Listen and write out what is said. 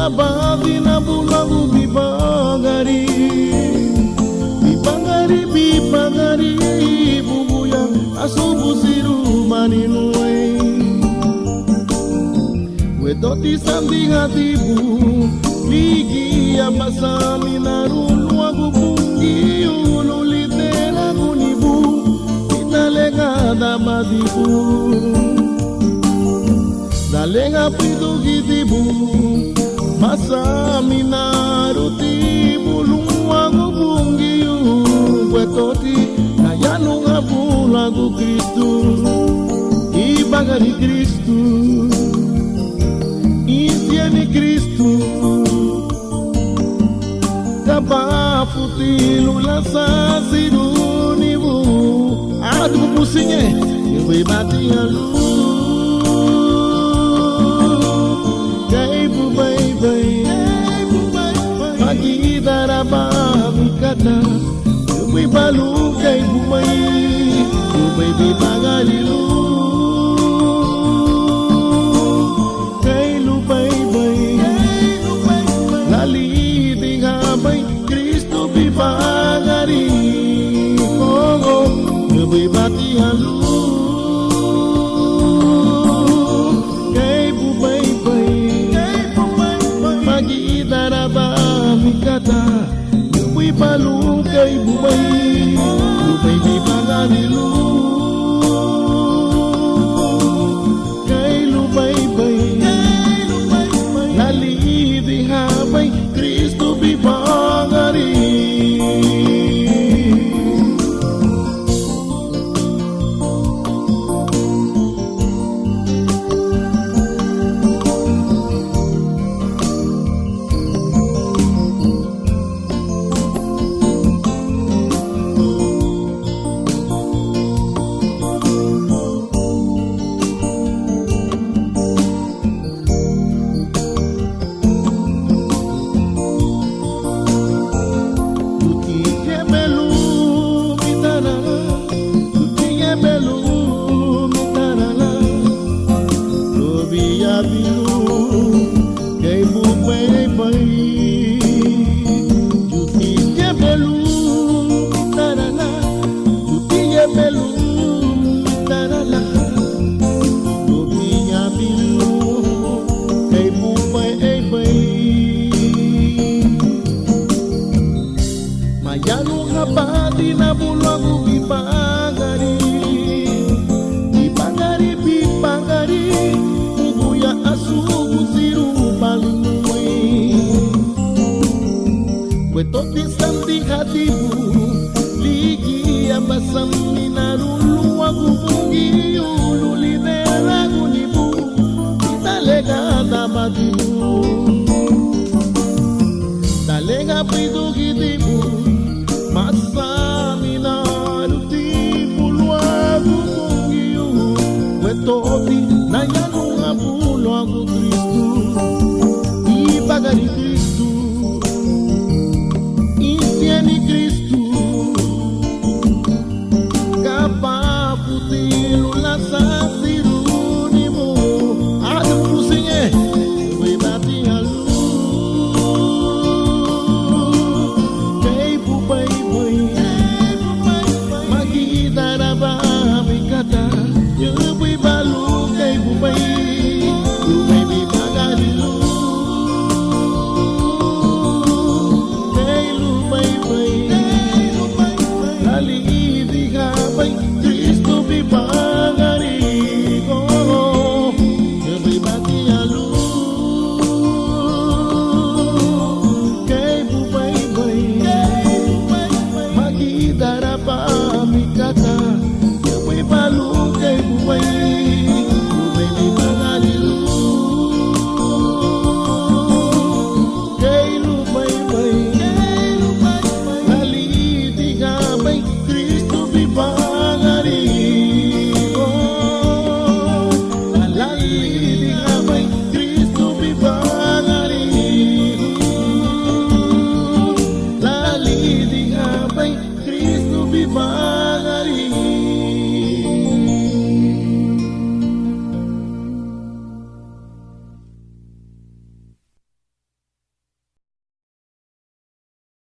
abadi na bulagu bibagari bubuya asubu siru maninuai wedoti sandi hatibu ligi abasami narulu aku pungi ulu litera kunibu italega damadibu dalega pitu gitibu masami naruti bulungu aku pungi wedoti kayanu ngabula ku Kristu ibagari Kristu isieni Kristu kabafuti lula sasirunibu aduh pusingnya ibu mati halu gaibu bye-bye pagi daraba mikata ibu balu gaibu mai ibu bagalilu gailu bye-bye lali dingamai Kristo bibagari oh ibu mati halu gaibu bye-bye pagi daraba mikata ibu balu gaibu mai ibu bagalilu gailu bye-bye lali dihamai Kristo bibagari abadi na bulagu bibagari bubuya asubu siru balingwe wetoti sandi hatibu ligi abasami narulu aku pungi ulu lidera kunibu italega damadibu talega pitu gitibu masami naruti puluagu kungiu wetoti nayanu ngabulu aku